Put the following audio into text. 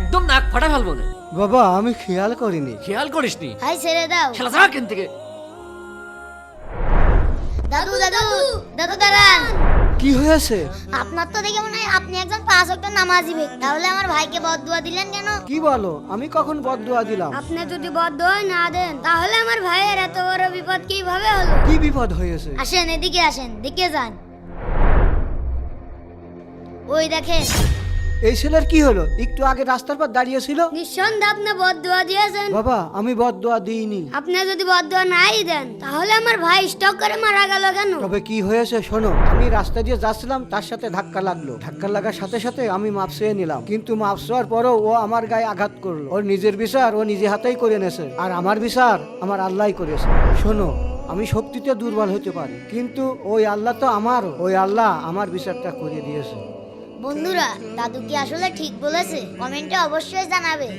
একদম নাক ফাটা ফেলবো না। বাবা আমি খেয়াল করিনি। খেয়াল করিসনি? হাই ছেড়ে দাও। শালা যা এখান থেকে। দাদু দাদু দাদু দাঁড়ান। কি হয়েছে? আপনার তো দেখে মনে হয় আপনি একজন 5 ওয়াক্ত নামাজি ব্যক্তি। তাহলে আমার ভাইকে বদদুয়া দিলেন কেন? কি বলো? আমি কখন বদদুয়া দিলাম? আপনি যদি বদদুয়া না দেন তাহলে আমার ভাইয়ের এত বড় বিপদ কিভাবে হলো? কি বিপদ হয়েছে? আসেন এদিকে আসেন, দিকে যান। ওই দেখেন। এই ছেলের কি হলো? একটু আগে রাস্তার পর দাঁড়িয়ে ছিল। নিঃসন্দেহে আপনি বদদুয়া দিয়েছেন। বাবা আমি বদদুয়া দিইনি। আপনি যদি বদদুয়া নাই দেন তাহলে আমার ভাই স্টক করে মারা গেল কেন? তবে কি হয়েছে শোনো। আমি রাস্তা দিয়ে যাচ্ছিলাম, তার সাথে ধাক্কা লাগলো। ধাক্কা লাগার সাথে সাথে আমি মাপ চেয়ে নিলাম, কিন্তু মাপ চাওয়ার পরেও ও আমার গায়ে আঘাত করলো। ওর নিজের বিচার ও নিজে হাতেই করে নেছে, আর আমার বিচার আমার আল্লাহই করেছে। শোনো, আমি শক্তিতে দুর্বল হতে পারি, কিন্তু ওই আল্লাহ তো আমারও। ওই আল্লাহ আমার বিচারটা করে দিয়েছে। বন্ধুরা, দাদু কি আসলে ঠিক বলেছে? কমেন্টে অবশ্যই জানাবে।